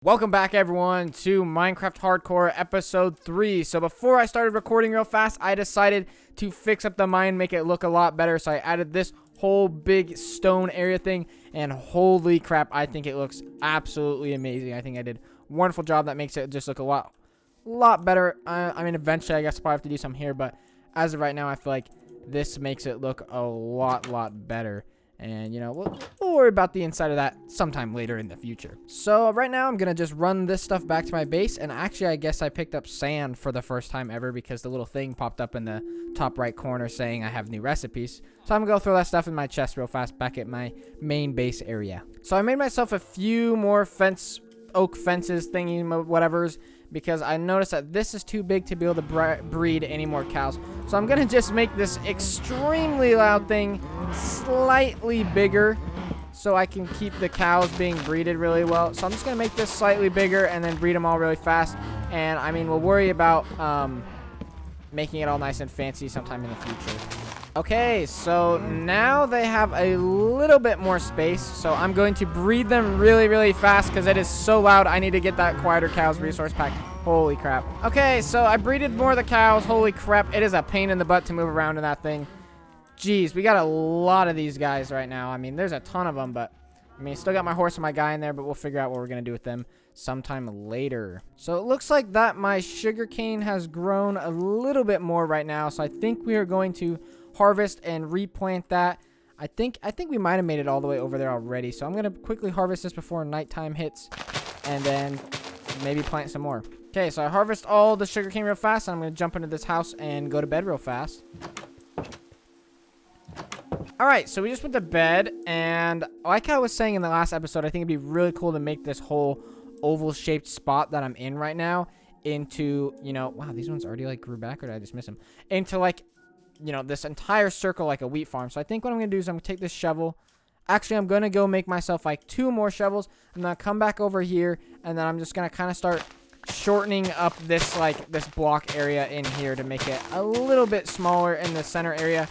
Welcome back, everyone, to Minecraft Hardcore Episode 3. So before I started recording real fast, I decided to fix up the mine, make it look a lot better. So I added this whole big stone area thing, and holy crap, I think it looks absolutely amazing. I think I did a wonderful job. That makes it just look a lot better. I mean, eventually, I guess I'll probably have to do some here, but as of right now, I feel like this makes it look a lot better. And, you know, we'll worry about the inside of that sometime later in the future. So right now I'm going to just run this stuff back to my base. And actually, I guess I picked up sand for the first time ever because the little thing popped up in the top right corner saying I have new recipes. So I'm going to go throw that stuff in my chest real fast back at my main base area. So I made myself a few more oak fences thingy whatevers, because I noticed that this is too big to be able to breed any more cows. So I'm going to just make this extremely loud thing slightly bigger so I can keep the cows being breeded really well. So I'm just going to make this slightly bigger and then breed them all really fast. And, I mean, we'll worry about making it all nice and fancy sometime in the future. Okay, so now they have a little bit more space, so I'm going to breed them really fast because it is so loud. I need to get that quieter cows resource pack. Holy crap. Okay, so I breeded more of the cows. Holy crap, it is a pain in the butt to move around in that thing. Jeez, we got a lot of these guys right now. I mean, there's a ton of them, but I mean, still got my horse and my guy in there, but we'll figure out what we're going to do with them sometime later. So it looks like that my sugarcane has grown a little bit more right now, so I think we are going to harvest and replant that. I think we might have made it all the way over there already, so I'm going to quickly harvest this before nighttime hits and then maybe plant some more. Okay, so I harvest all the sugarcane real fast, and I'm going to jump into this house and go to bed real fast. Alright, so we just went to bed, and like I was saying in the last episode, I think it'd be really cool to make this whole oval-shaped spot that I'm in right now into, you know, wow, these ones already, like, grew back, or did I just miss them? Into, like, you know, this entire circle like a wheat farm. So I think what I'm going to do is I'm going to take this shovel. Actually, I'm going to go make myself, like, 2 more shovels. I'm going to come back over here, and then I'm just going to kind of start shortening up this, like, this block area in here to make it a little bit smaller in the center area.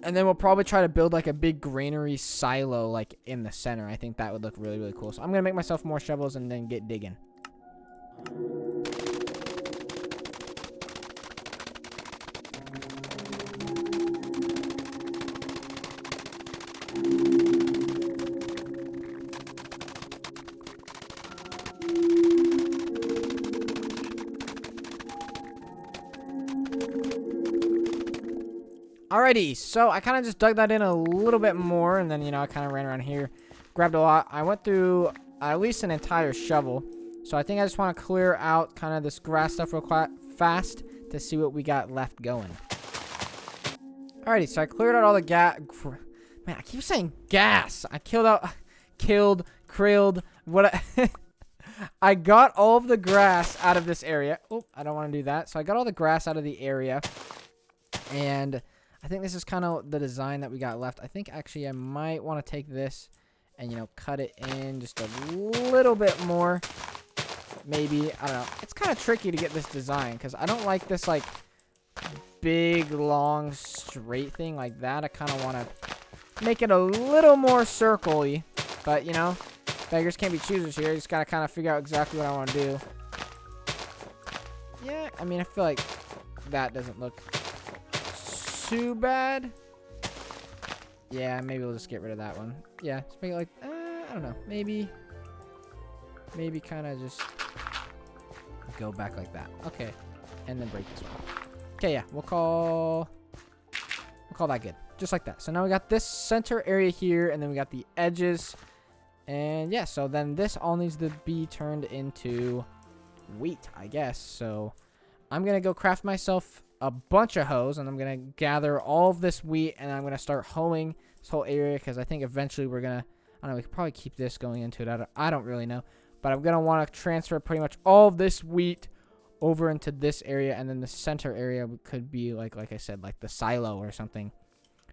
And then we'll probably try to build like a big granary silo like in the center. I think that would look really cool. So I'm going to make myself more shovels and then get digging. Alrighty, so I kind of just dug that in a little bit more, and then, you know, I kind of ran around here, grabbed a lot. I went through at least an entire shovel, so I think I just want to clear out kind of this grass stuff real fast to see what we got left going. Alrighty, so I cleared out all the man, I keep saying gas. I I got all of the grass out of this area. Oh, I don't want to do that. So I got all the grass out of the area, and I think this is kind of the design that we got left. I think actually I might want to take this and, you know, cut it in just a little bit more. Maybe, I don't know. It's kind of tricky to get this design because I don't like this, like, big, long, straight thing like that. I kind of want to make it a little more circle-y. But, you know, beggars can't be choosers here. You just got to kind of figure out exactly what I want to do. Yeah, I mean, I feel like that doesn't look too bad. Yeah, maybe we'll just get rid of that one. Yeah, just make it like, I don't know. Maybe kind of just go back like that. Okay, and then break this one. Okay, yeah, we'll call that good. Just like that. So now we got this center area here, and then we got the edges. And yeah, so then this all needs to be turned into wheat, I guess. So I'm going to go craft myself a bunch of hoes, and I'm going to gather all of this wheat, and I'm going to start hoeing this whole area, because I think eventually we're going to, I don't know, we could probably keep this going into it. I don't really know. But I'm going to want to transfer pretty much all of this wheat over into this area, and then the center area could be, like I said, like the silo or something.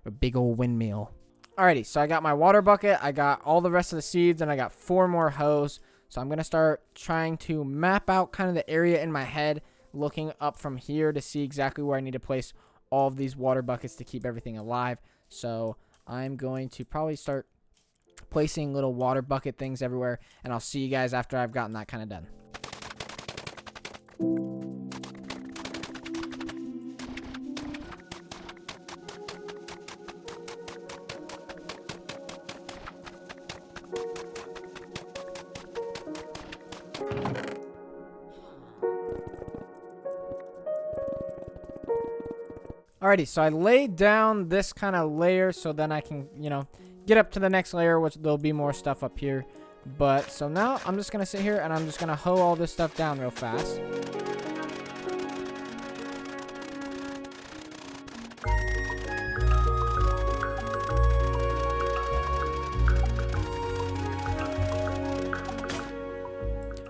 A big old windmill. Alrighty, so I got my water bucket, I got all the rest of the seeds, and I got 4 more hoes. So I'm going to start trying to map out kind of the area in my head, looking up from here to see exactly where I need to place all of these water buckets to keep everything alive. So I'm going to probably start placing little water bucket things everywhere, and I'll see you guys after I've gotten that kind of done. Alrighty, so I laid down this kind of layer so then I can, you know, get up to the next layer, which there'll be more stuff up here. But, so now I'm just going to sit here and I'm just going to hoe all this stuff down real fast.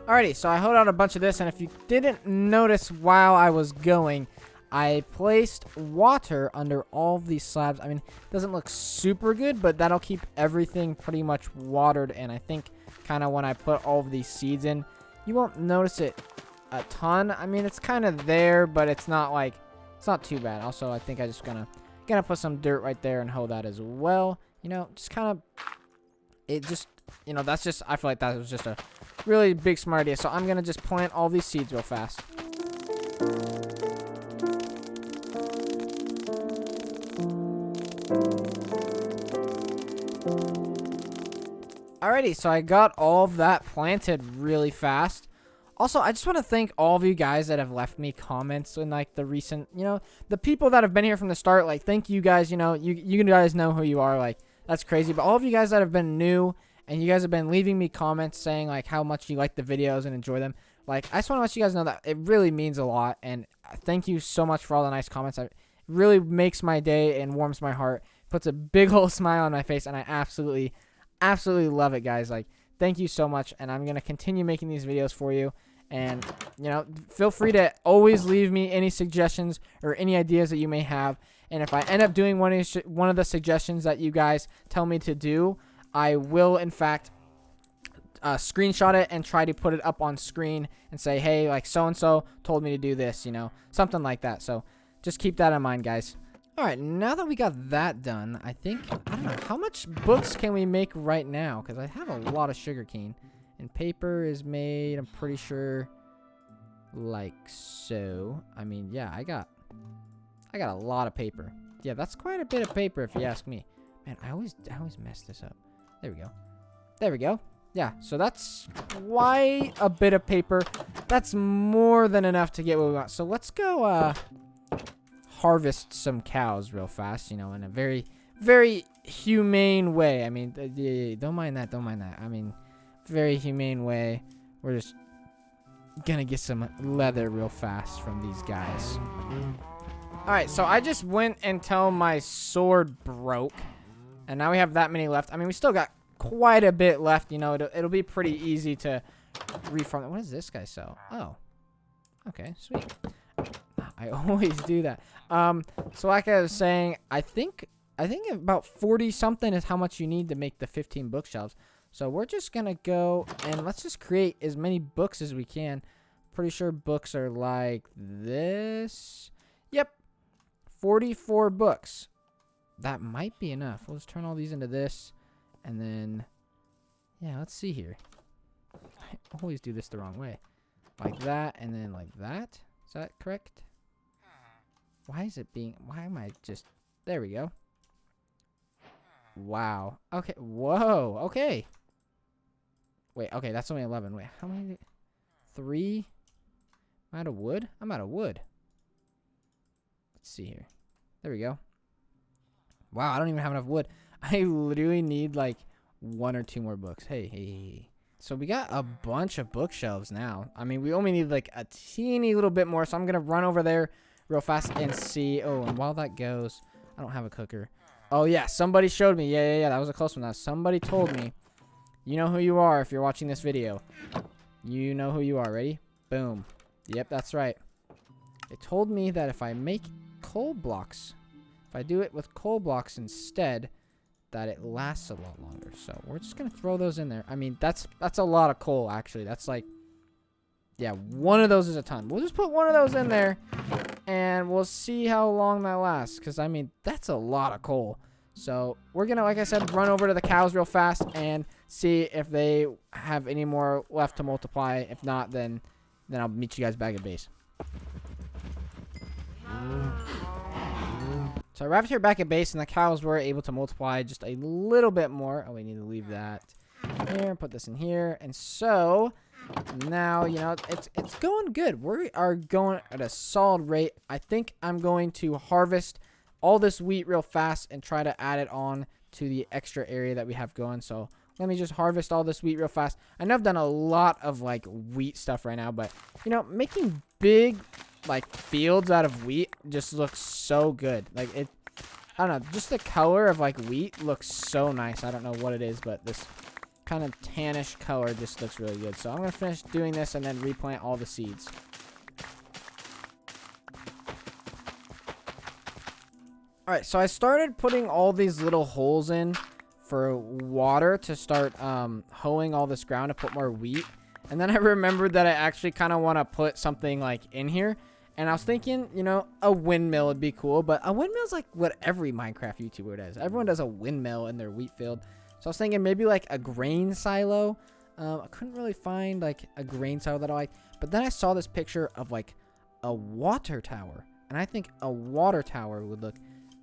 Alrighty, so I hoed out a bunch of this, and if you didn't notice while I was going, I placed water under all of these slabs. I mean, it doesn't look super good, but that'll keep everything pretty much watered. And I think kind of when I put all of these seeds in, you won't notice it a ton. I mean, it's kind of there, but it's not like, it's not too bad. Also, I think I just gonna put some dirt right there and hoe that as well. You know, just kind of, it just, you know, that's just, I feel like that was just a really big smart idea. So I'm gonna just plant all these seeds real fast. Alrighty, so I got all of that planted really fast. Also, I just want to thank all of you guys that have left me comments in like the recent, you know, the people that have been here from the start. Like, thank you guys. You know, you guys know who you are. Like, that's crazy. But all of you guys that have been new and you guys have been leaving me comments saying like how much you like the videos and enjoy them. Like, I just want to let you guys know that it really means a lot. And thank you so much for all the nice comments. It really makes my day and warms my heart. Puts a big old smile on my face, and I absolutely love it, guys. Like, thank you so much, and I'm gonna continue making these videos for you. And you know, feel free to always leave me any suggestions or any ideas that you may have. And if I end up doing one of the suggestions that you guys tell me to do, I will in fact screenshot it and try to put it up on screen and say, hey, like so and so told me to do this, you know, something like that. So just keep that in mind, guys. Alright, now that we got that done, I think, I don't know, how much books can we make right now? Because I have a lot of sugarcane. And paper is made, I'm pretty sure, like so. I mean, yeah, I got a lot of paper. Yeah, that's quite a bit of paper if you ask me. Man, I always mess this up. There we go. There we go. Yeah, so that's quite a bit of paper. That's more than enough to get what we want. So let's go, harvest some cows real fast, you know, in a very, very humane way. I mean, don't mind that. I mean, very humane way. We're just gonna get some leather real fast from these guys. Alright, so I just went until my sword broke, and now we have that many left. I mean, we still got quite a bit left, you know. It'll be pretty easy to reform. What does this guy sell? Oh, okay, sweet. I always do that. So like I was saying, I think about 40 something is how much you need to make the 15 bookshelves. So we're just gonna go and let's just create as many books as we can. Pretty sure books are like this. Yep, 44 books. That might be enough. We'll just turn all these into this, and then yeah, let's see here. I always do this the wrong way, like that, and then like that. Is that correct? Why am I just, there we go. Wow. Okay. Whoa. Okay. Wait, okay, that's only 11. Wait, how many? 3? I'm out of wood? I'm out of wood. Let's see here. There we go. Wow, I don't even have enough wood. I literally need like 1 or 2 more books. Hey. So we got a bunch of bookshelves now. I mean, we only need like a teeny little bit more. So I'm going to run over there real fast and see. Oh, and while that goes, I don't have a cooker. Oh, yeah, somebody showed me. Yeah, that was a close one. Now, somebody told me. You know who you are if you're watching this video. You know who you are. Ready? Boom. Yep, that's right. It told me that if I make coal blocks, if I do it with coal blocks instead, that it lasts a lot longer. So we're just going to throw those in there. I mean, that's a lot of coal, actually. That's like, yeah, one of those is a ton. We'll just put one of those in there, and we'll see how long that lasts. Because, I mean, that's a lot of coal. So we're gonna, like I said, run over to the cows real fast and see if they have any more left to multiply. If not, then I'll meet you guys back at base. So I arrived here back at base, and the cows were able to multiply just a little bit more. Oh, we need to leave that here, put this in here. And so now, you know, it's going good. We are going at a solid rate. I think I'm going to harvest all this wheat real fast and try to add it on to the extra area that we have going. So let me just harvest all this wheat real fast. I know I've done a lot of like wheat stuff right now, but you know, making big like fields out of wheat just looks so good. Like it, I don't know, just the color of like wheat looks so nice. I don't know what it is, but this kind of tannish color just looks really good. So I'm gonna finish doing this and then replant all the seeds. Alright, so I started putting all these little holes in for water to start hoeing all this ground to put more wheat. And then I remembered that I actually kind of want to put something like in here. And I was thinking, you know, a windmill would be cool. But a windmill is like what every Minecraft YouTuber does. Everyone does a windmill in their wheat field. So I was thinking maybe like a grain silo. I couldn't really find like a grain silo that I like. But then I saw this picture of like a water tower. And I think a water tower would look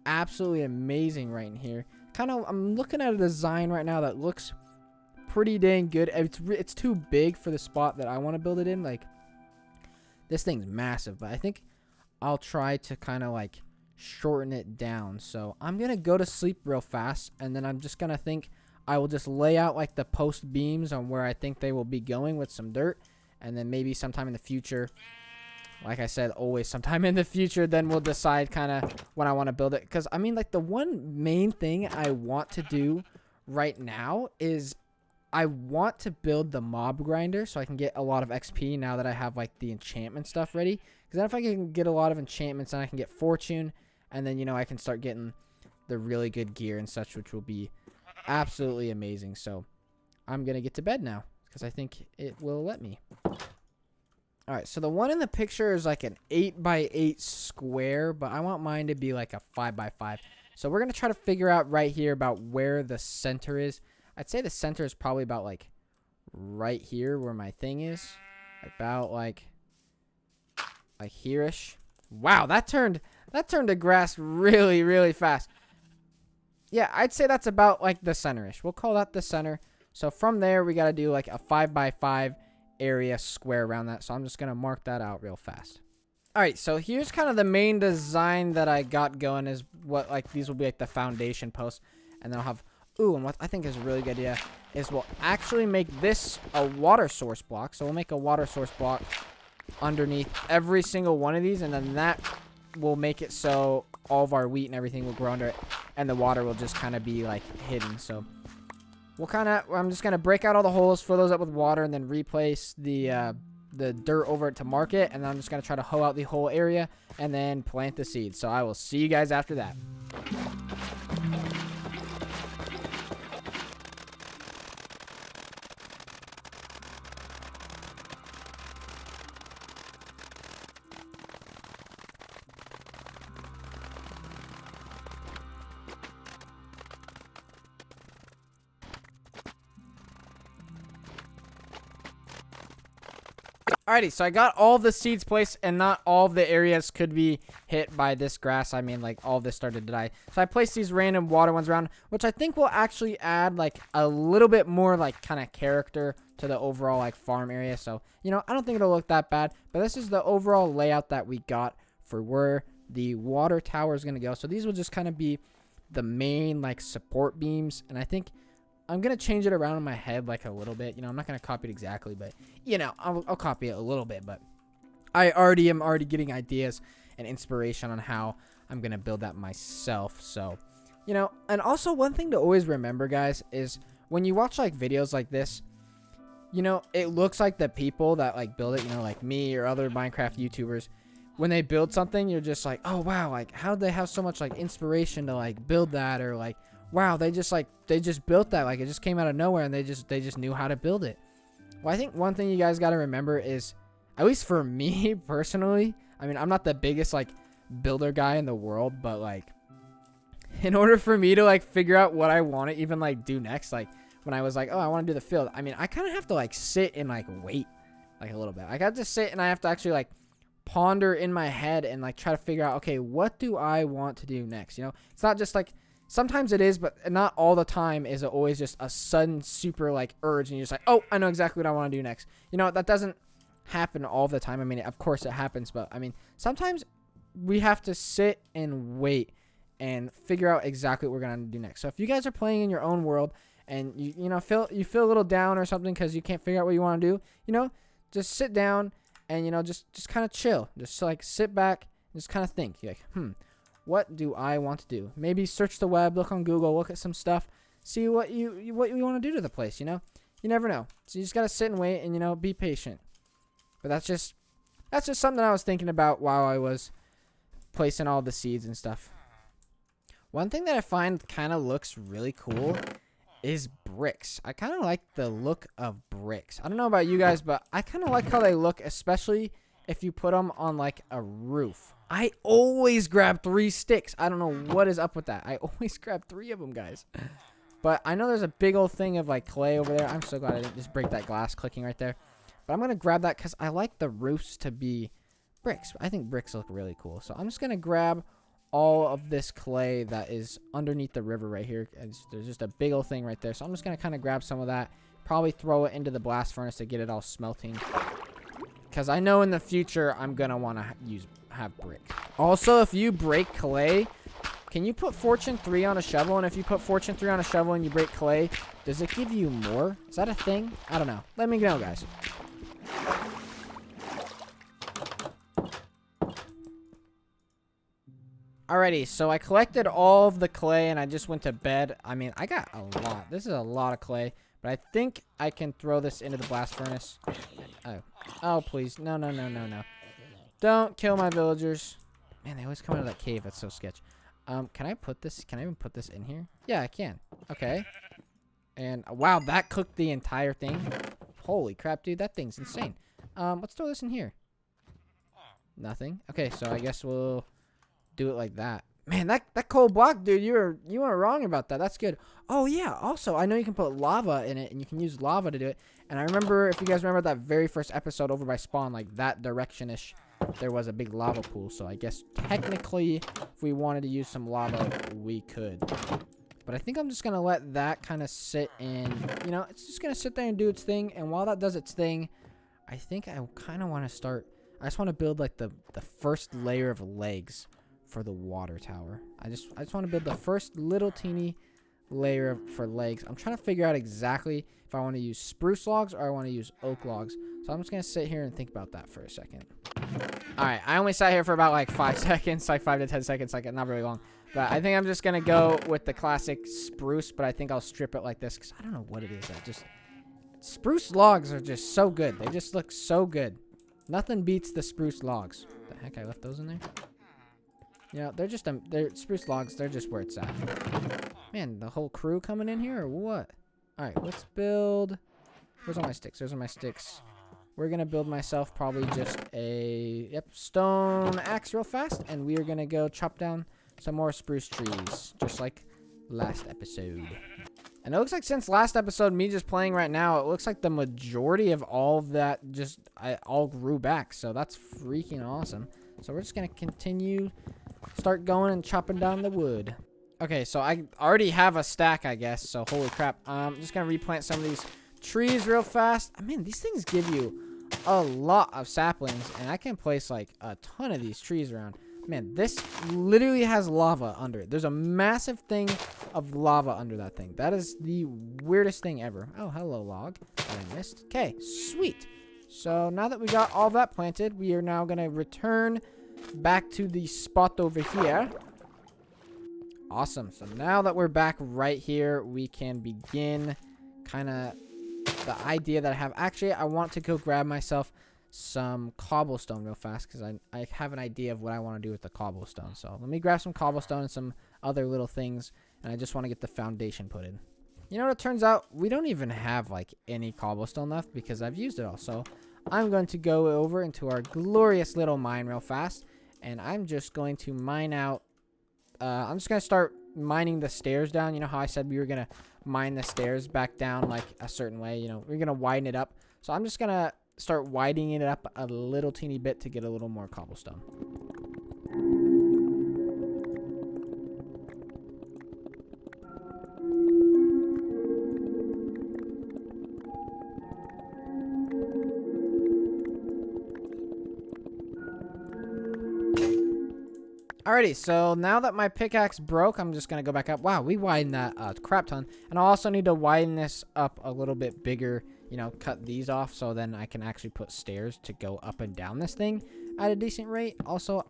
absolutely amazing right in here. I'm looking at a design right now that looks pretty dang good. It's too big for the spot that I want to build it in. Like this thing's massive, but I think I'll try to kind of like shorten it down. So I'm gonna go to sleep real fast, and then I'm just gonna think I will just lay out like the post beams on where I think they will be going with some dirt, and then maybe sometime in the future, like I said, always sometime in the future, then we'll decide kind of when I want to build it. Because, I mean, like, the one main thing I want to do right now is I want to build the mob grinder so I can get a lot of XP now that I have, like, the enchantment stuff ready. Because then if I can get a lot of enchantments, then I can get fortune. And then, you know, I can start getting the really good gear and such, which will be absolutely amazing. So I'm going to get to bed now because I think it will let me. Alright, so the one in the picture is like an 8x8 square, but I want mine to be like a 5x5. So we're going to try to figure out right here about where the center is. I'd say the center is probably about like right here where my thing is. About like here-ish. Wow, that turned the grass really, really fast. Yeah, I'd say that's about like the center-ish. We'll call that the center. So from there, we got to do like a 5x5 area square around that. So I'm just going to mark that out real fast. All right, so here's kind of the main design that I got going is what like these will be like the foundation posts. And then I'll have, ooh, and what I think is a really good idea is we'll actually make this a water source block. So we'll make a water source block underneath every single one of these. And then that will make it so all of our wheat and everything will grow under it. And the water will just kind of be like hidden. So I'm just going to break out all the holes, fill those up with water, and then replace the dirt over it to mark it. And then I'm just going to try to hoe out the whole area and then plant the seeds. So I will see you guys after that. Alrighty, so I got all the seeds placed, and not all of the areas could be hit by this grass. I mean, like, all of this started to die. So I placed these random water ones around, which I think will actually add, like, a little bit more, like, kind of character to the overall, like, farm area. So, you know, I don't think it'll look that bad. But this is the overall layout that we got for where the water tower is going to go. So these will just kind of be the main, like, support beams. And I think I'm going to change it around in my head like a little bit. You know, I'm not going to copy it exactly, but, you know, I'll copy it a little bit. But I am already getting ideas and inspiration on how I'm going to build that myself. So, you know, and also one thing to always remember, guys, is when you watch, like, videos like this, you know, it looks like the people that, like, build it, you know, like me or other Minecraft YouTubers, when they build something, you're just like, oh, wow, like, how'd they have so much, like, inspiration to, like, build that? Or, like, wow, they just built that. Like, it just came out of nowhere, and they just knew how to build it. Well, I think one thing you guys got to remember is, at least for me personally, I mean, I'm not the biggest, like, builder guy in the world, but, like, in order for me to like figure out what I want to even like do next, like when I was like, oh, I want to do the field. I mean, I kind of have to like sit and like wait like a little bit. I got to sit and I have to actually like ponder in my head and like try to figure out, okay, what do I want to do next? You know, it's not just like, sometimes it is, but not all the time is it always just a sudden super like urge and you're just like, oh, I know exactly what I want to do next. You know, that doesn't happen all the time. I mean, of course it happens, but I mean, sometimes we have to sit and wait and figure out exactly what we're going to do next. So if you guys are playing in your own world and you know, feel a little down or something because you can't figure out what you want to do, you know, just sit down and, you know, just kind of chill. Just like sit back and just kind of think. You're like, what do I want to do? Maybe search the web, look on Google, look at some stuff, see what you want to do to the place, you know? You never know. So you just got to sit and wait and, you know, be patient. But that's just something I was thinking about while I was placing all the seeds and stuff. One thing that I find kind of looks really cool is bricks. I kind of like the look of bricks. I don't know about you guys, but I kind of like how they look, especially if you put them on like a roof. I always grab 3 sticks. I don't know what is up with that. I always grab 3 of them, guys. But I know there's a big old thing of like clay over there. I'm so glad I didn't just break that glass clicking right there. But I'm going to grab that because I like the roofs to be bricks. I think bricks look really cool. So I'm just going to grab all of this clay that is underneath the river right here. There's just a big old thing right there. So I'm just going to kind of grab some of that. Probably throw it into the blast furnace to get it all smelting. Because I know in the future I'm going to want to have brick. Also, if you break clay, can you put Fortune 3 on a shovel? And if you put Fortune 3 on a shovel and you break clay, does it give you more? Is that a thing? I don't know. Let me know, guys. Alrighty, so I collected all of the clay and I just went to bed. I mean, I got a lot. This is a lot of clay. But I think I can throw this into the blast furnace. Oh, please. No. Don't kill my villagers. Man, they always come out of that cave. That's so sketch. Can I put this? Can I even put this in here? Yeah, I can. Okay. And wow, that cooked the entire thing. Holy crap, dude. That thing's insane. Let's throw this in here. Nothing. Okay, so I guess we'll do it like that. Man, that cold block, dude, you weren't wrong about that. That's good. Oh, yeah. Also, I know you can put lava in it, and you can use lava to do it. And I remember, if you guys remember that very first episode over by spawn, like that direction-ish, there was a big lava pool. So I guess technically, if we wanted to use some lava, we could. But I think I'm just going to let that kind of sit in. You know, it's just going to sit there and do its thing. And while that does its thing, I think I kind of want to start. I just want to build like the first layer of legs for the water tower. I just want to build the first little teeny layer for legs. I'm trying to figure out exactly if I want to use spruce logs or I want to use oak logs. So I'm just going to sit here and think about that for a second. All right, I only sat here for about like 5 seconds, like 5 to 10 seconds, like not very long. But I think I'm just going to go with the classic spruce, but I think I'll strip it like this because I don't know what it is. Spruce logs are just so good. They just look so good. Nothing beats the spruce logs. The heck, I left those in there? Yeah, they're spruce logs. They're just where it's at. Man, the whole crew coming in here or what? All right, let's build. Where's all my sticks? Those are my sticks. We're going to build myself probably just a stone axe real fast. And we are going to go chop down some more spruce trees. Just like last episode. And it looks like since last episode, me just playing right now, it looks like the majority of all of that all grew back. So that's freaking awesome. So we're just going to continue, start going and chopping down the wood. Okay, so I already have a stack, I guess. So holy crap. I'm just going to replant some of these trees real fast. I mean, these things give you a lot of saplings. And I can place like a ton of these trees around. Man, this literally has lava under it. There's a massive thing of lava under that thing. That is the weirdest thing ever. Oh, hello, log. That I missed. Okay, sweet. So now that we got all that planted, we are now going to return back to the spot over here. Awesome. So now that we're back right here, we can begin kind of the idea that I have. Actually, I want to go grab myself some cobblestone real fast because I have an idea of what I want to do with the cobblestone. So let me grab some cobblestone and some other little things, and I just want to get the foundation put in. You know what, it turns out we don't even have like any cobblestone left because I've used it all. So I'm going to go over into our glorious little mine real fast, and I'm just going to mine out. I'm just going to start mining the stairs down. You know how I said we were going to mine the stairs back down like a certain way? You know, we're going to widen it up. So I'm just going to start widening it up a little teeny bit to get a little more cobblestone. Alrighty, so now that my pickaxe broke, I'm just going to go back up. Wow, we widened that crap ton. And I also need to widen this up a little bit bigger, you know, cut these off so then I can actually put stairs to go up and down this thing at a decent rate. Also,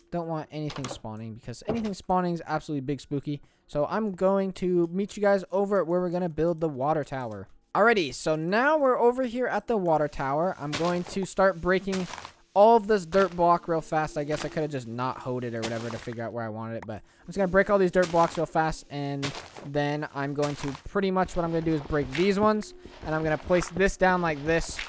don't want anything spawning because anything spawning is absolutely big spooky. So I'm going to meet you guys over at where we're going to build the water tower. Alrighty, so now we're over here at the water tower. I'm going to start breaking all of this dirt block real fast. I guess I could have just not hoed it or whatever to figure out where I wanted it, but I'm just going to break all these dirt blocks real fast, and then I'm going to pretty much what I'm going to do is break these ones, and I'm going to place this down like this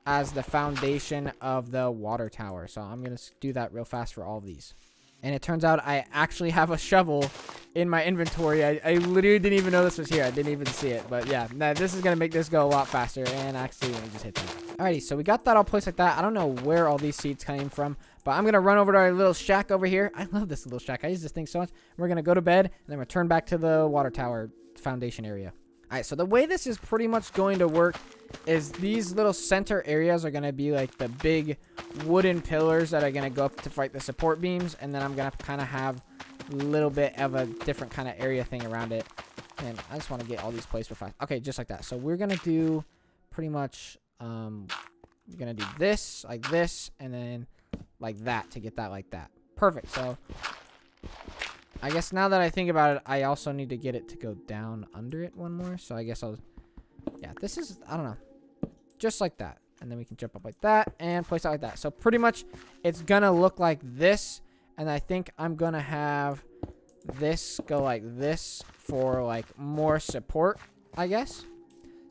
as the foundation of the water tower. So I'm going to do that real fast for all of these. And it turns out I actually have a shovel in my inventory. I literally didn't even know this was here. I didn't even see it. But yeah, this is going to make this go a lot faster. And actually, let me just hit that. Alrighty, so we got that all placed like that. I don't know where all these seeds came from, but I'm going to run over to our little shack over here. I love this little shack. I use this thing so much. We're going to go to bed, and then return back to the water tower foundation area. Alright, so the way this is pretty much going to work is these little center areas are going to be like the big wooden pillars that are going to go up to fight the support beams, and then I'm going to kind of have a little bit of a different kind of area thing around it. And I just want to get all these placed for fast. Okay, just like that. So we're going to do pretty much, we're going to do this, like this, and then like that to get that like that. Perfect. So I guess now that I think about it, I also need to get it to go down under it one more. So I guess yeah, this is, I don't know, just like that. And then we can jump up like that and place it like that. So pretty much it's going to look like this. And I think I'm going to have this go like this for like more support, I guess.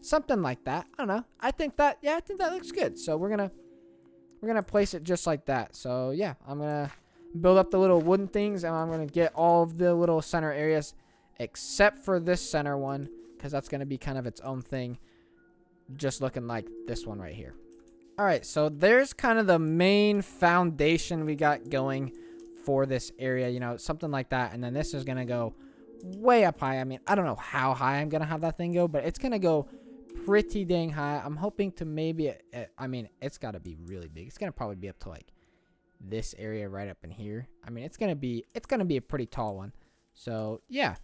Something like that. I don't know. I think that looks good. So we're going to place it just like that. So yeah, I'm going to build up the little wooden things, and I'm going to get all of the little center areas except for this center one, because that's going to be kind of its own thing, just looking like this one right here. All right, so there's kind of the main foundation we got going for this area, you know, something like that. And then this is going to go way up high. I mean, I don't know how high I'm going to have that thing go, but it's going to go pretty dang high. I'm hoping to maybe, I mean, it's got to be really big. It's going to probably be up to like this area right up in here. I mean, it's gonna be a pretty tall one. So yeah,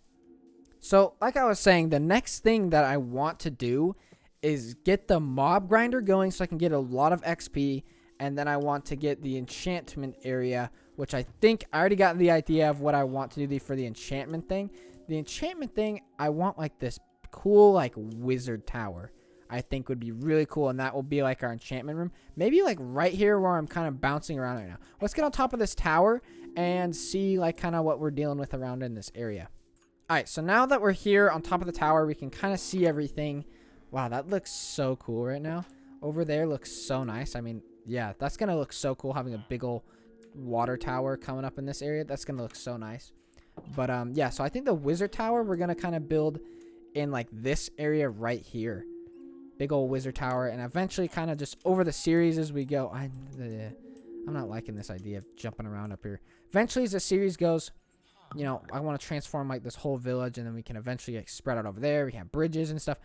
so like I was saying, the next thing that I want to do is get the mob grinder going so I can get a lot of XP, and then I want to get the enchantment area, which I think I already got the idea of what I want to do for the enchantment thing. The enchantment thing, I want like this cool like wizard tower. I think would be really cool, and that will be like our enchantment room. Maybe like right here where I'm kind of bouncing around right now. Let's get on top of this tower and see like kind of what we're dealing with around in this area. All right, so now that we're here on top of the tower, we can kind of see everything. Wow, that looks so cool right now. Over there looks so nice. I mean, yeah, that's going to look so cool having a big old water tower coming up in this area. That's going to look so nice. But yeah, so I think the wizard tower we're going to kind of build in like this area right here. Big old wizard tower, and eventually kind of just over the series as we go. I'm not liking this idea of jumping around up here. Eventually as the series goes, you know, I want to transform like this whole village, and then we can eventually like spread out over there. We can have bridges and stuff.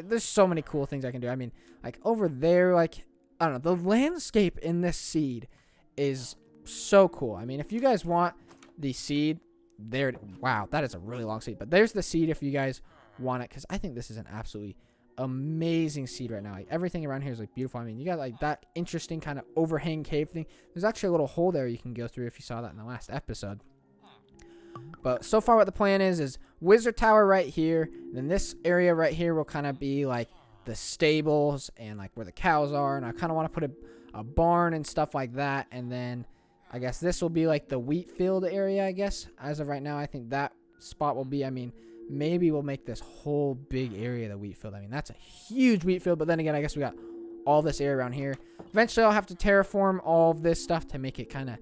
There's so many cool things I can do. I mean, like over there, like, I don't know, the landscape in this seed is so cool. I mean, if you guys want the seed, there, wow, that is a really long seed, but there's the seed if you guys want it, because I think this is an absolutely amazing seed right now. Like everything around here is like beautiful. I mean, you got like that interesting kind of overhang cave thing. There's actually a little hole there you can go through if you saw that in the last episode. But so far what the plan is wizard tower right here. Then this area right here will kind of be like the stables and like where the cows are. And I kind of want to put a barn and stuff like that. And then I guess this will be like the wheat field area, I guess. As of right now, I think that spot will be, I mean, maybe we'll make this whole big area the wheat field. I mean, that's a huge wheat field. But then again, I guess we got all this area around here. Eventually, I'll have to terraform all of this stuff to make it kind of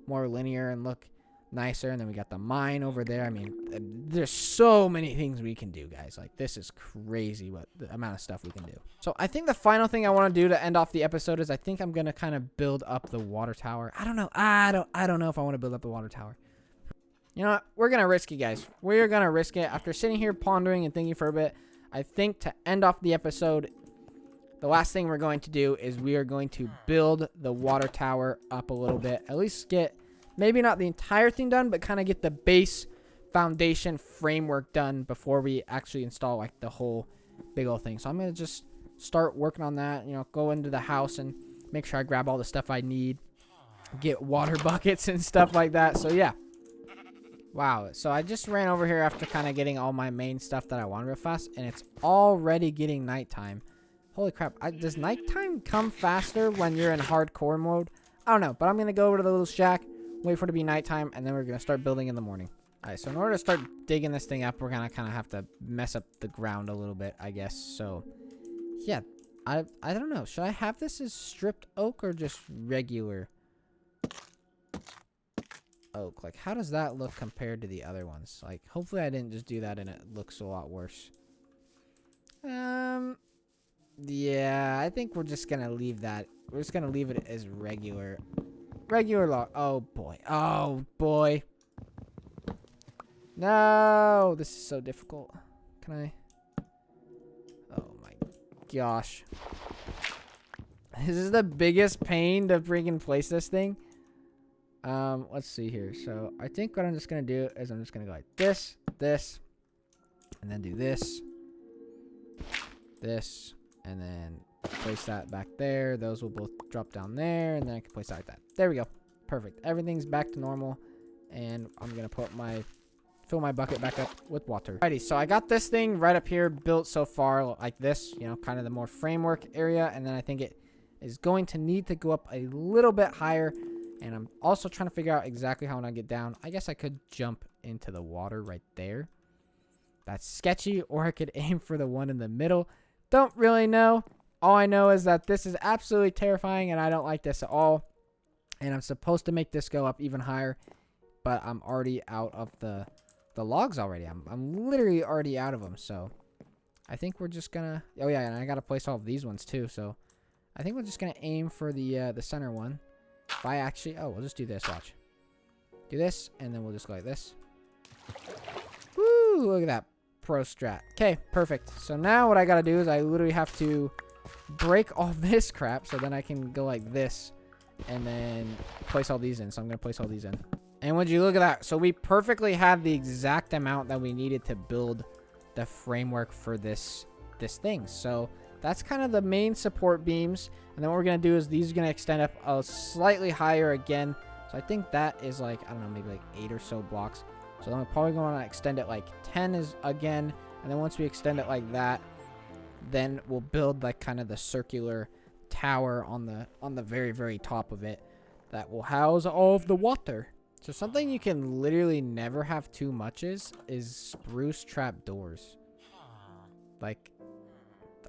more linear and look nicer. And then we got the mine over there. I mean, there's so many things we can do, guys. Like, this is crazy what the amount of stuff we can do. So I think the final thing I want to do to end off the episode is I think I'm going to kind of build up the water tower. I don't know. I don't know if I want to build up the water tower. You know what? We're going to risk it, guys. We're going to risk it. After sitting here pondering and thinking for a bit, I think to end off the episode, the last thing we're going to do is we are going to build the water tower up a little bit. At least get, maybe not the entire thing done, but kind of get the base foundation framework done before we actually install like the whole big old thing. So I'm going to just start working on that, you know, go into the house and make sure I grab all the stuff I need, get water buckets and stuff like that. So yeah. Wow. So I just ran over here after kind of getting all my main stuff that I wanted real fast, and it's already getting nighttime. Holy crap. Does nighttime come faster when you're in hardcore mode? I don't know, but I'm going to go over to the little shack, wait for it to be nighttime, and then we're going to start building in the morning. All right, so in order to start digging this thing up, we're going to kind of have to mess up the ground a little bit, I guess. So, yeah, I don't know. Should I have this as stripped oak or just regular oak? Like, how does that look compared to the other ones? Like, hopefully I didn't just do that and it looks a lot worse. Yeah, I think we're just gonna leave that. We're just gonna leave it as regular log. Oh boy. Oh boy. No, this is so difficult. Can I? Oh my gosh. This is the biggest pain to freaking place this thing. Let's see here. So I think what I'm just gonna do is I'm just gonna go like this, and then do this, and then place that back there. Those will both drop down there, and then I can place that like that. There we go. Perfect. Everything's back to normal, and I'm gonna fill my bucket back up with water. Alrighty, so I got this thing right up here built so far like this, you know, kind of the more framework area, and then I think it is going to need to go up a little bit higher, and I'm also trying to figure out exactly how I'm gonna get down. I guess I could jump into the water right there. That's sketchy, or I could aim for the one in the middle. Don't really know. All I know is that this is absolutely terrifying, and I don't like this at all. And I'm supposed to make this go up even higher, but I'm already out of the logs already. I'm literally already out of them. So I think we're just gonna. Oh yeah, and I gotta place all of these ones too. So I think we're just gonna aim for the center one. If I actually, we'll just do this. Watch. Do this, and then we'll just go like this. Woo! Look at that. Pro strat. Okay, perfect. So now what I gotta do is I literally have to break all this crap so then I can go like this and then place all these in. So I'm gonna place all these in. And would you look at that? So we perfectly had the exact amount that we needed to build the framework for this thing. So that's kind of the main support beams. And then what we're gonna do is these are gonna extend up a slightly higher again. So I think that is like, I don't know, maybe like 8 or so blocks. So I'm probably going to extend it like 10 is again. And then once we extend it like that, then we'll build like kind of the circular tower on the very, very top of it that will house all of the water. So something you can literally never have too much is spruce trap doors. Like,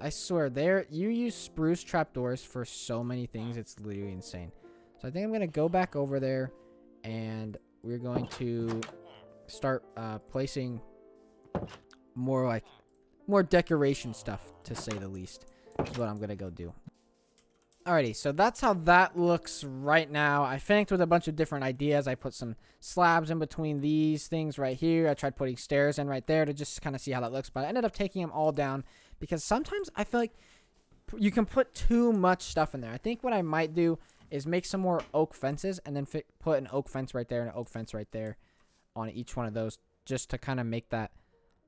I swear, you use spruce trap doors for so many things. It's literally insane. So I think I'm going to go back over there, and we're going to start placing more decoration stuff, to say the least, is what I'm gonna go do. Alrighty, so that's how that looks right now. I finished with a bunch of different ideas. I put some slabs in between these things right here. I tried putting stairs in right there to just kind of see how that looks, but I ended up taking them all down because sometimes I feel like you can put too much stuff in there. I think what I might do is make some more oak fences and then put an oak fence right there and an oak fence right there on each one of those, just to kind of make that,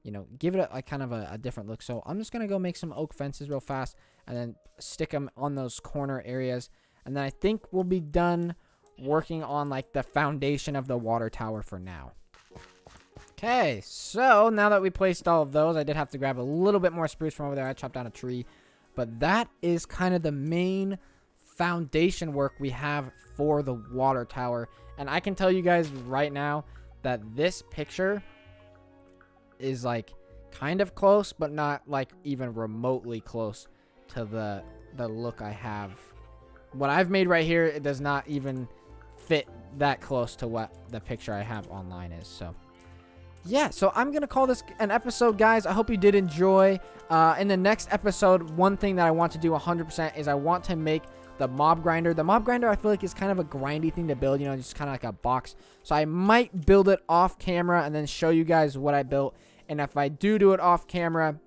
you know, give it like kind of a different look. So I'm just going to go make some oak fences real fast and then stick them on those corner areas. And then I think we'll be done working on like the foundation of the water tower for now. Okay, so now that we placed all of those, I did have to grab a little bit more spruce from over there. I chopped down a tree, but that is kind of the main foundation work we have for the water tower. And I can tell you guys right now that this picture is like kind of close, but not like even remotely close to the look I have. What I've made right here, it does not even fit that close to what the picture I have online is. So yeah, so I'm going to call this an episode, guys. I hope you did enjoy. In the next episode, one thing that I want to do 100% is I want to make the mob grinder. The mob grinder, I feel like, is kind of a grindy thing to build, you know, just kind of like a box. So I might build it off camera and then show you guys what I built. And if I do it off camera,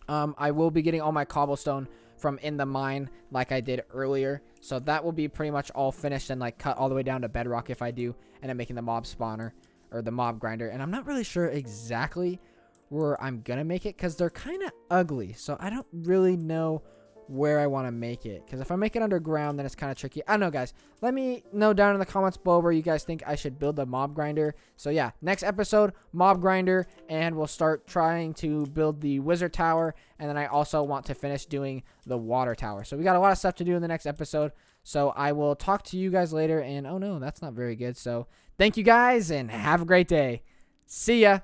I will be getting all my cobblestone from in the mine like I did earlier. So that will be pretty much all finished and like cut all the way down to bedrock if I do. And then making the mob spawner or the mob grinder. And I'm not really sure exactly where I'm going to make it because they're kind of ugly. So I don't really know where I want to make it, because if I make it underground, then it's kind of tricky. I don't know, guys. Let me know down in the comments below where you guys think I should build a mob grinder. So yeah, next episode, mob grinder, and we'll start trying to build the wizard tower, and then I also want to finish doing the water tower. So we got a lot of stuff to do in the next episode. So I will talk to you guys later, and oh no, that's not very good. So thank you guys and have a great day. See ya.